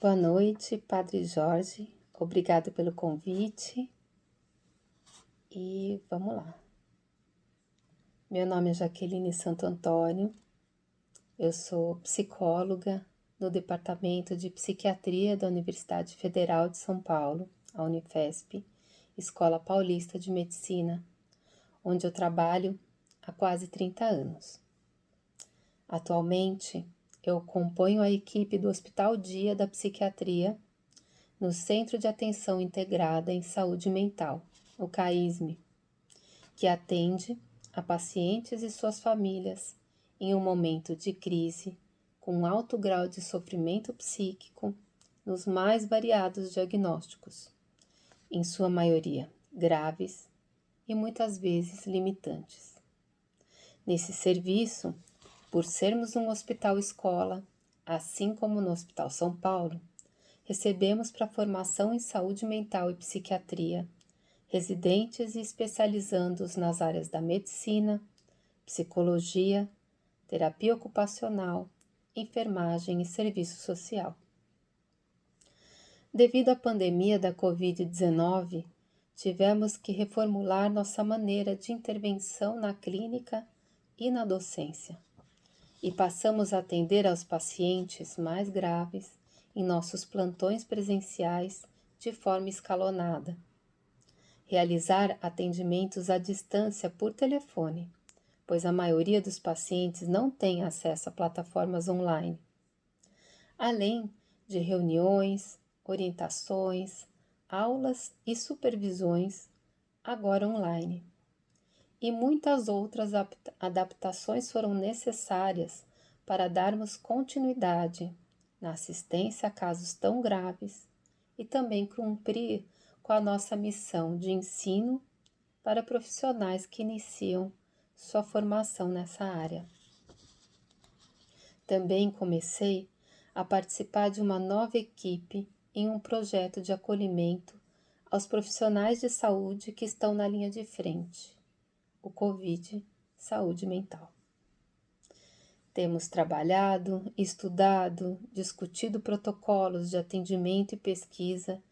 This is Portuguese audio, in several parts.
Boa noite, Padre Jorge. Obrigada pelo convite. E vamos lá. Meu nome é Jaqueline Santo Antônio. Eu sou psicóloga no Departamento de Psiquiatria da Universidade Federal de São Paulo, a Unifesp, Escola Paulista de Medicina, onde eu trabalho há quase 30 anos. Atualmente, eu componho a equipe do Hospital Dia da Psiquiatria no Centro de Atenção Integrada em Saúde Mental, o CAISM, que atende a pacientes e suas famílias em um momento de crise, com alto grau de sofrimento psíquico, nos mais variados diagnósticos, em sua maioria graves e muitas vezes limitantes. Nesse serviço, por sermos um hospital-escola, assim como no Hospital São Paulo, recebemos para formação em saúde mental e psiquiatria residentes e especializandos nas áreas da medicina, psicologia, terapia ocupacional, enfermagem e serviço social. Devido à pandemia da Covid-19, tivemos que reformular nossa maneira de intervenção na clínica e na docência, e passamos a atender aos pacientes mais graves em nossos plantões presenciais de forma escalonada. Realizar atendimentos à distância por telefone, pois a maioria dos pacientes não tem acesso a plataformas online, além de reuniões, orientações, aulas e supervisões, agora online. E muitas outras adaptações foram necessárias para darmos continuidade na assistência a casos tão graves e também cumprir com a nossa missão de ensino para profissionais que iniciam sua formação nessa área. Também comecei a participar de uma nova equipe em um projeto de acolhimento aos profissionais de saúde que estão na linha de frente, o Covid, saúde mental. Temos trabalhado, estudado, discutido protocolos de atendimento e pesquisa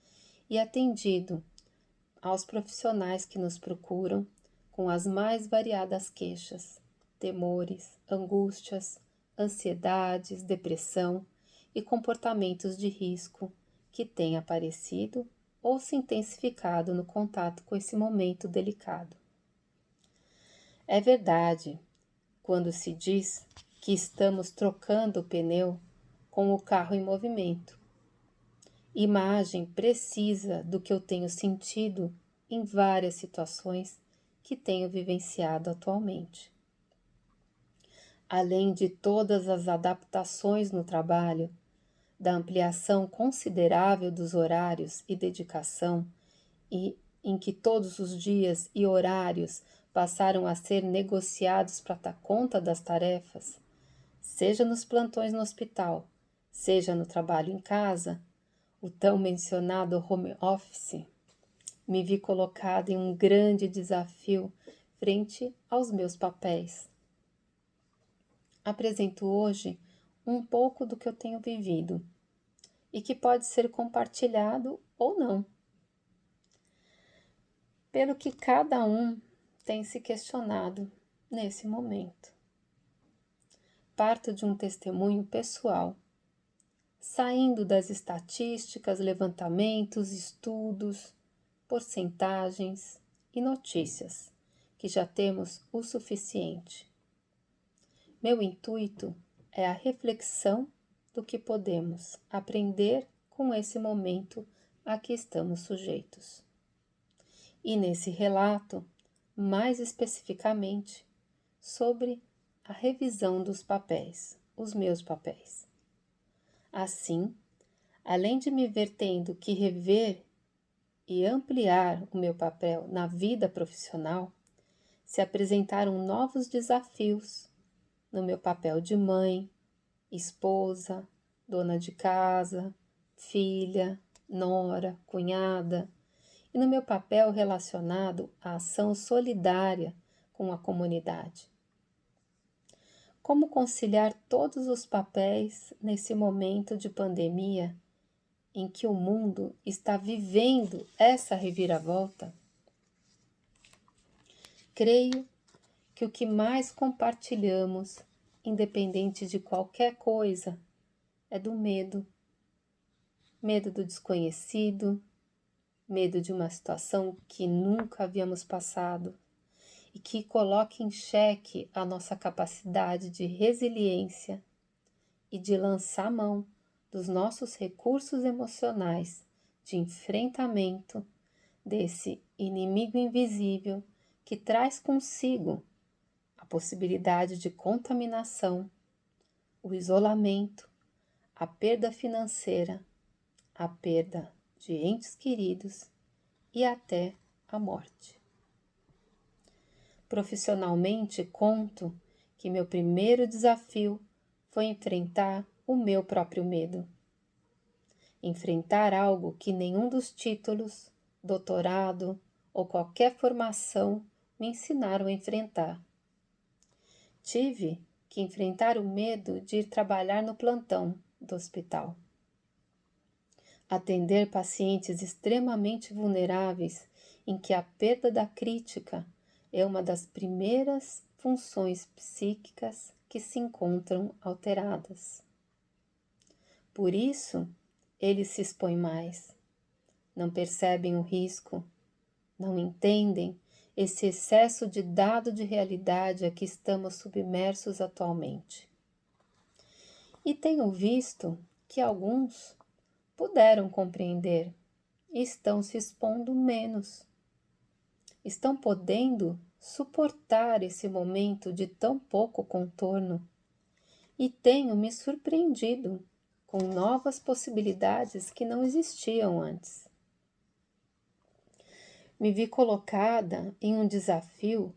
e atendido aos profissionais que nos procuram com as mais variadas queixas, temores, angústias, ansiedades, depressão e comportamentos de risco que têm aparecido ou se intensificado no contato com esse momento delicado. É verdade quando se diz que estamos trocando o pneu com o carro em movimento. Imagem precisa do que eu tenho sentido em várias situações que tenho vivenciado atualmente. Além de todas as adaptações no trabalho, da ampliação considerável dos horários e dedicação, e em que todos os dias e horários passaram a ser negociados para dar conta das tarefas, seja nos plantões no hospital, seja no trabalho em casa, o tão mencionado home office, me vi colocada em um grande desafio frente aos meus papéis. Apresento hoje um pouco do que eu tenho vivido e que pode ser compartilhado ou não, pelo que cada um tem se questionado nesse momento. Parto de um testemunho pessoal, saindo das estatísticas, levantamentos, estudos, porcentagens e notícias, que já temos o suficiente. Meu intuito é a reflexão do que podemos aprender com esse momento a que estamos sujeitos. E nesse relato, mais especificamente, sobre a revisão dos papéis, os meus papéis. Assim, além de me ver tendo que rever e ampliar o meu papel na vida profissional, se apresentaram novos desafios no meu papel de mãe, esposa, dona de casa, filha, nora, cunhada, e no meu papel relacionado à ação solidária com a comunidade. Como conciliar todos os papéis nesse momento de pandemia em que o mundo está vivendo essa reviravolta, creio que o que mais compartilhamos, independente de qualquer coisa, é do medo. Medo do desconhecido, medo de uma situação que nunca havíamos passado e que coloca em xeque a nossa capacidade de resiliência e de lançar mão dos nossos recursos emocionais de enfrentamento desse inimigo invisível que traz consigo a possibilidade de contaminação, o isolamento, a perda financeira, a perda de entes queridos e até a morte. Profissionalmente, conto que meu primeiro desafio foi enfrentar o meu próprio medo. Enfrentar algo que nenhum dos títulos, doutorado ou qualquer formação me ensinaram a enfrentar. Tive que enfrentar o medo de ir trabalhar no plantão do hospital. Atender pacientes extremamente vulneráveis, em que a perda da crítica é uma das primeiras funções psíquicas que se encontram alteradas. Por isso, eles se expõem mais, não percebem o risco, não entendem esse excesso de dado de realidade a que estamos submersos atualmente. E tenho visto que alguns puderam compreender e estão se expondo menos. Estão podendo suportar esse momento de tão pouco contorno e tenho me surpreendido com novas possibilidades que não existiam antes. Me vi colocada em um desafio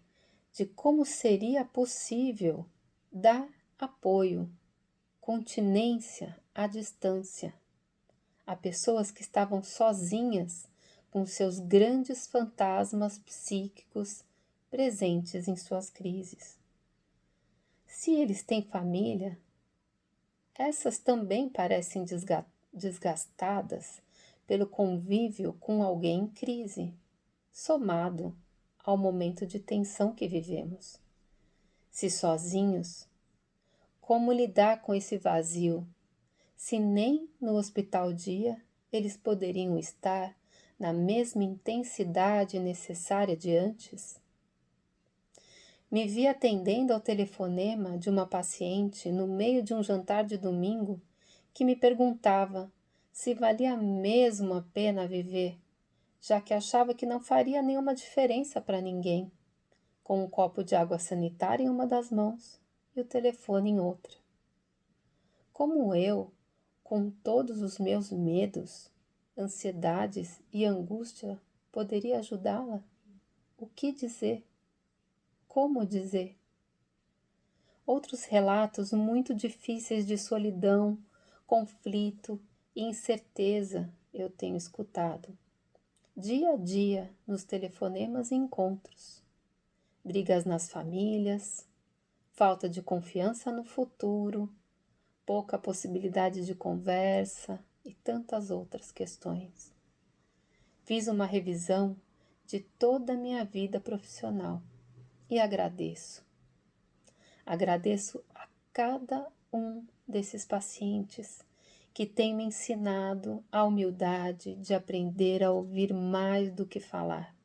de como seria possível dar apoio, continência à distância a pessoas que estavam sozinhas com seus grandes fantasmas psíquicos presentes em suas crises. Se eles têm família, essas também parecem desgastadas pelo convívio com alguém em crise, somado ao momento de tensão que vivemos. Se sozinhos, como lidar com esse vazio? Se nem no hospital dia eles poderiam estar na mesma intensidade necessária de antes? Me vi atendendo ao telefonema de uma paciente no meio de um jantar de domingo que me perguntava se valia mesmo a pena viver, já que achava que não faria nenhuma diferença para ninguém, com um copo de água sanitária em uma das mãos e o telefone em outra. Como eu, com todos os meus medos, ansiedades e angústia, poderia ajudá-la? O que dizer? Como dizer? Outros relatos muito difíceis de solidão, conflito e incerteza eu tenho escutado. Dia a dia nos telefonemas e encontros. Brigas nas famílias, falta de confiança no futuro, pouca possibilidade de conversa e tantas outras questões. Fiz uma revisão de toda a minha vida profissional e agradeço. Agradeço a cada um desses pacientes que tem me ensinado a humildade de aprender a ouvir mais do que falar,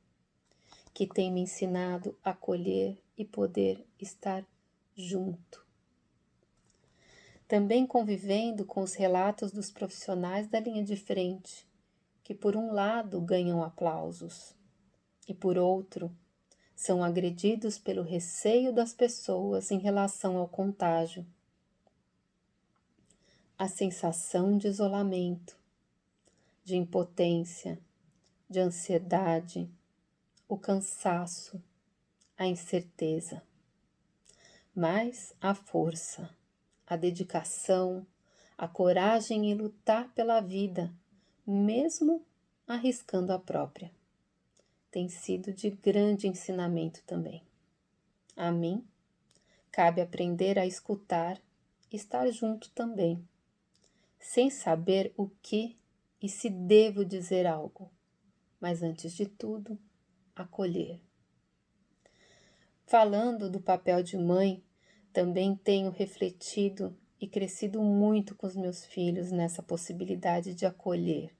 que tem me ensinado a acolher e poder estar junto. Também convivendo com os relatos dos profissionais da linha de frente, que por um lado ganham aplausos e por outro são agredidos pelo receio das pessoas em relação ao contágio. A sensação de isolamento, de impotência, de ansiedade, o cansaço, a incerteza. Mas a força, a dedicação, a coragem em lutar pela vida, mesmo arriscando a própria, tem sido de grande ensinamento também. A mim, cabe aprender a escutar e estar junto também, sem saber o que e se devo dizer algo, mas antes de tudo, acolher. Falando do papel de mãe, também tenho refletido e crescido muito com os meus filhos nessa possibilidade de acolher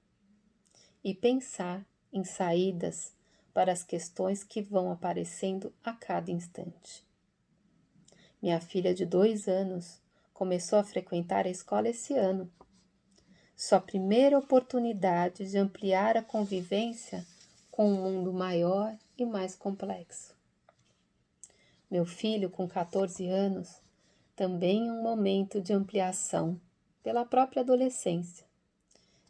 e pensar em saídas para as questões que vão aparecendo a cada instante. Minha filha de 2 anos começou a frequentar a escola esse ano. Sua primeira oportunidade de ampliar a convivência com um mundo maior e mais complexo. Meu filho, com 14 anos, também em um momento de ampliação pela própria adolescência,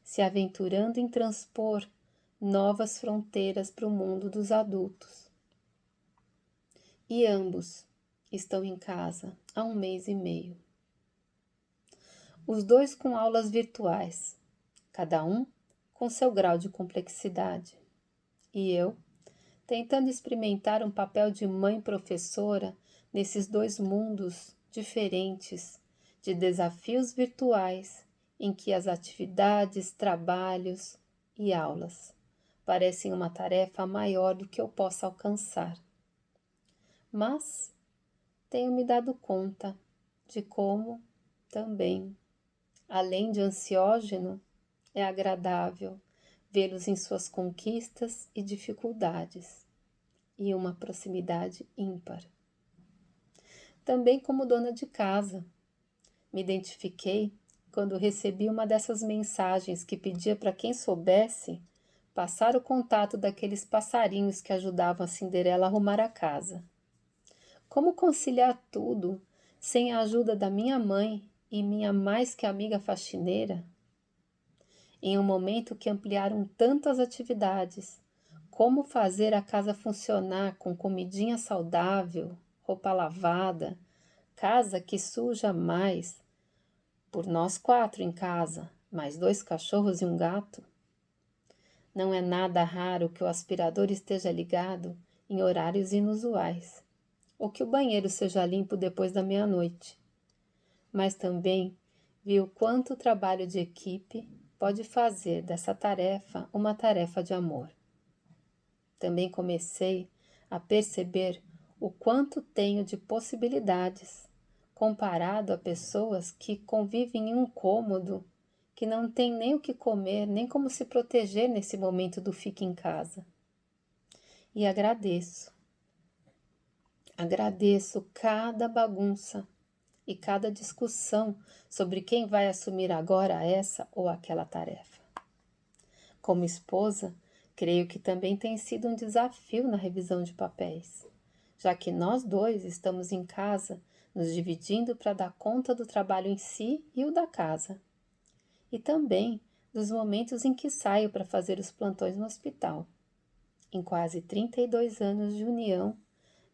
se aventurando em transpor novas fronteiras para o mundo dos adultos. E ambos estão em casa há 1 mês e meio. Os dois com aulas virtuais, cada um com seu grau de complexidade. E eu, tentando experimentar um papel de mãe professora nesses 2 mundos diferentes de desafios virtuais em que as atividades, trabalhos e aulas parecem uma tarefa maior do que eu possa alcançar. Mas tenho me dado conta de como também, além de ansiógeno, é agradável vê-los em suas conquistas e dificuldades, e uma proximidade ímpar. Também como dona de casa, me identifiquei quando recebi uma dessas mensagens que pedia para quem soubesse passar o contato daqueles passarinhos que ajudavam a Cinderela a arrumar a casa. Como conciliar tudo sem a ajuda da minha mãe e minha mais que amiga faxineira? Em um momento que ampliaram tantas atividades, como fazer a casa funcionar com comidinha saudável, roupa lavada, casa que suja mais, por nós 4 em casa, mais 2 cachorros e um gato? Não é nada raro que o aspirador esteja ligado em horários inusuais, ou que o banheiro seja limpo depois da meia-noite. Mas também vi o quanto o trabalho de equipe pode fazer dessa tarefa uma tarefa de amor. Também comecei a perceber o quanto tenho de possibilidades comparado a pessoas que convivem em um cômodo que não tem nem o que comer, nem como se proteger nesse momento do fique em casa. E agradeço cada bagunça e cada discussão sobre quem vai assumir agora essa ou aquela tarefa. Como esposa, creio que também tem sido um desafio na revisão de papéis, já que nós 2 estamos em casa, nos dividindo para dar conta do trabalho em si e o da casa. E também dos momentos em que saio para fazer os plantões no hospital. Em quase 32 anos de união,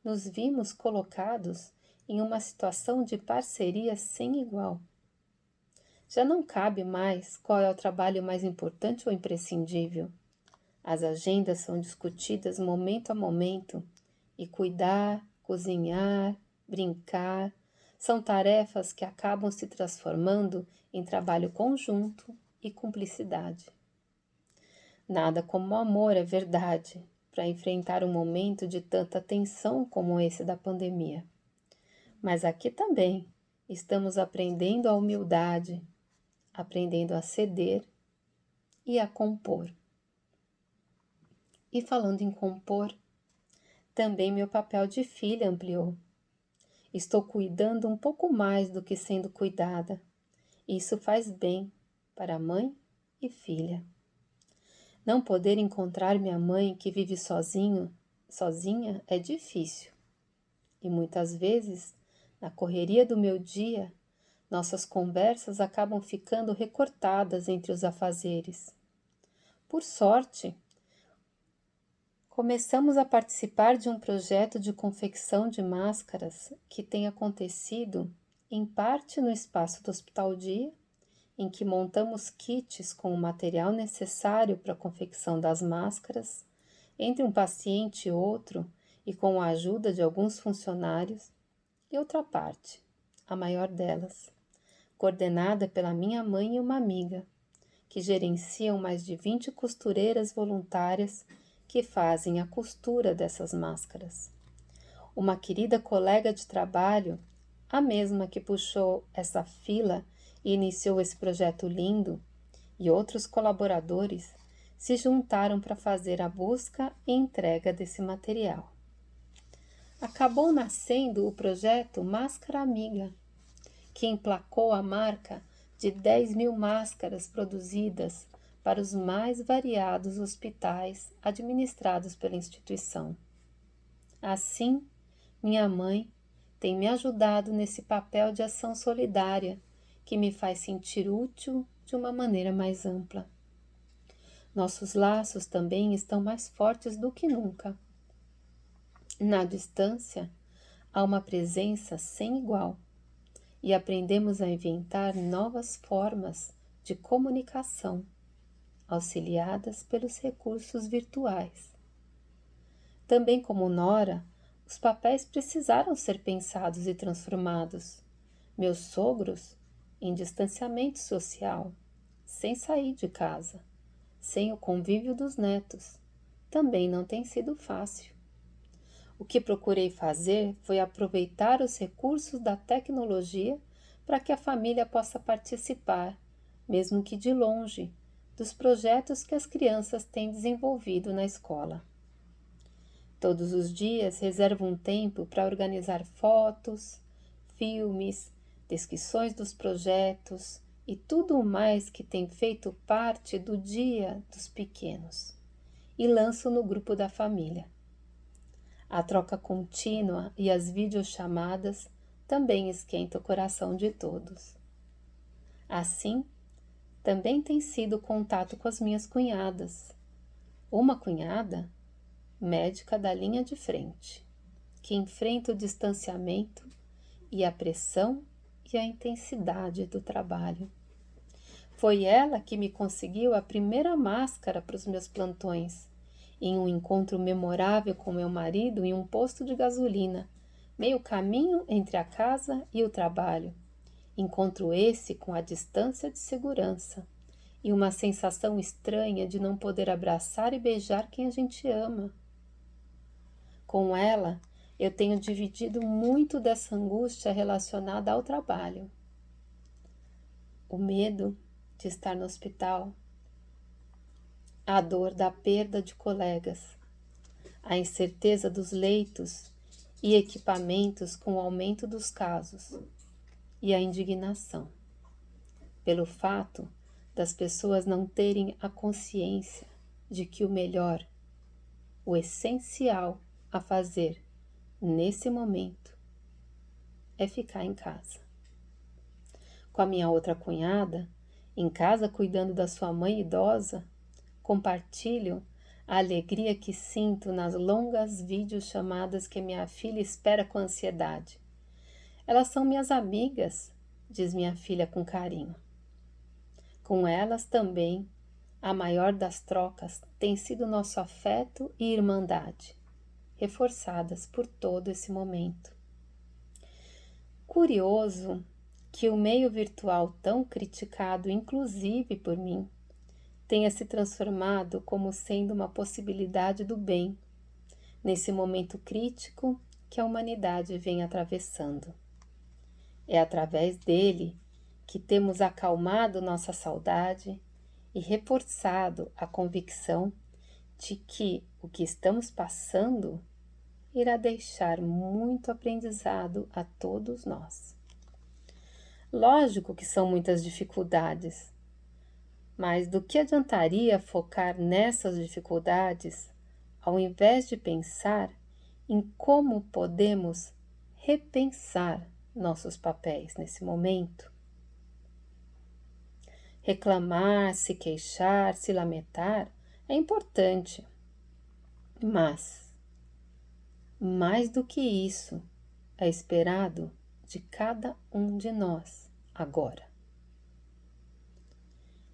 nos vimos colocados em uma situação de parceria sem igual. Já não cabe mais qual é o trabalho mais importante ou imprescindível. As agendas são discutidas momento a momento e cuidar, cozinhar, brincar são tarefas que acabam se transformando em trabalho conjunto e cumplicidade. Nada como o amor, é verdade, para enfrentar um momento de tanta tensão como esse da pandemia. Mas aqui também estamos aprendendo a humildade, aprendendo a ceder e a compor. E falando em compor, também meu papel de filha ampliou. Estou cuidando um pouco mais do que sendo cuidada. Isso faz bem para mãe e filha. Não poder encontrar minha mãe que vive sozinha é difícil. E muitas vezes, na correria do meu dia, nossas conversas acabam ficando recortadas entre os afazeres. Por sorte, começamos a participar de um projeto de confecção de máscaras que tem acontecido, em parte no espaço do Hospital Dia, em que montamos kits com o material necessário para a confecção das máscaras, entre um paciente e outro e com a ajuda de alguns funcionários, e outra parte, a maior delas, coordenada pela minha mãe e uma amiga, que gerenciam mais de 20 costureiras voluntárias que fazem a costura dessas máscaras. Uma querida colega de trabalho, a mesma que puxou essa fila e iniciou esse projeto lindo, e outros colaboradores se juntaram para fazer a busca e entrega desse material. Acabou nascendo o projeto Máscara Amiga, que emplacou a marca de 10.000 máscaras produzidas para os mais variados hospitais administrados pela instituição. Assim, minha mãe tem me ajudado nesse papel de ação solidária que me faz sentir útil de uma maneira mais ampla. Nossos laços também estão mais fortes do que nunca. Na distância, há uma presença sem igual e aprendemos a inventar novas formas de comunicação, auxiliadas pelos recursos virtuais. Também como nora, os papéis precisaram ser pensados e transformados. Meus sogros, em distanciamento social, sem sair de casa, sem o convívio dos netos, também não tem sido fácil. O que procurei fazer foi aproveitar os recursos da tecnologia para que a família possa participar, mesmo que de longe, dos projetos que as crianças têm desenvolvido na escola. Todos os dias reservo um tempo para organizar fotos, filmes, descrições dos projetos e tudo o mais que tem feito parte do dia dos pequenos, e lanço no grupo da família. A troca contínua e as videochamadas também esquentam o coração de todos. Assim, também tem sido o contato com as minhas cunhadas. Uma cunhada, médica da linha de frente, que enfrenta o distanciamento e a pressão e a intensidade do trabalho. Foi ela que me conseguiu a primeira máscara para os meus plantões, em um encontro memorável com meu marido em um posto de gasolina, meio caminho entre a casa e o trabalho. Encontro esse com a distância de segurança e uma sensação estranha de não poder abraçar e beijar quem a gente ama. Com ela, eu tenho dividido muito dessa angústia relacionada ao trabalho. O medo de estar no hospital, a dor da perda de colegas, a incerteza dos leitos e equipamentos com o aumento dos casos e a indignação pelo fato das pessoas não terem a consciência de que o melhor, o essencial a fazer nesse momento é ficar em casa. Com a minha outra cunhada, em casa cuidando da sua mãe idosa, compartilho a alegria que sinto nas longas videochamadas que minha filha espera com ansiedade. Elas são minhas amigas, diz minha filha com carinho. Com elas também, a maior das trocas tem sido nosso afeto e irmandade, reforçadas por todo esse momento. Curioso que o meio virtual tão criticado, inclusive por mim, tenha se transformado como sendo uma possibilidade do bem, nesse momento crítico que a humanidade vem atravessando. É através dele que temos acalmado nossa saudade e reforçado a convicção de que o que estamos passando irá deixar muito aprendizado a todos nós. Lógico que são muitas dificuldades, mas do que adiantaria focar nessas dificuldades ao invés de pensar em como podemos repensar nossos papéis nesse momento? Reclamar, se queixar, se lamentar é importante, mas mais do que isso é esperado de cada um de nós agora.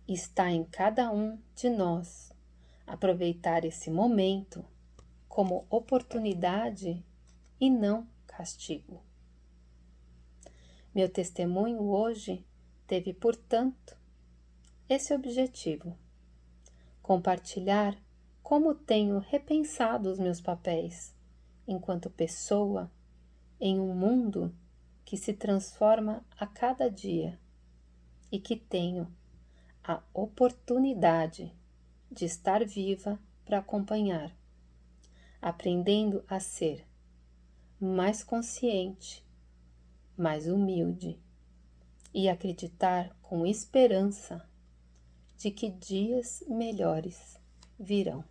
Está em cada um de nós aproveitar esse momento como oportunidade e não castigo. Meu testemunho hoje teve, portanto, esse objetivo: compartilhar como tenho repensado os meus papéis enquanto pessoa em um mundo que se transforma a cada dia e que tenho a oportunidade de estar viva para acompanhar, aprendendo a ser mais consciente, mais humilde e acreditar com esperança de que dias melhores virão.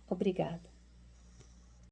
Obrigada.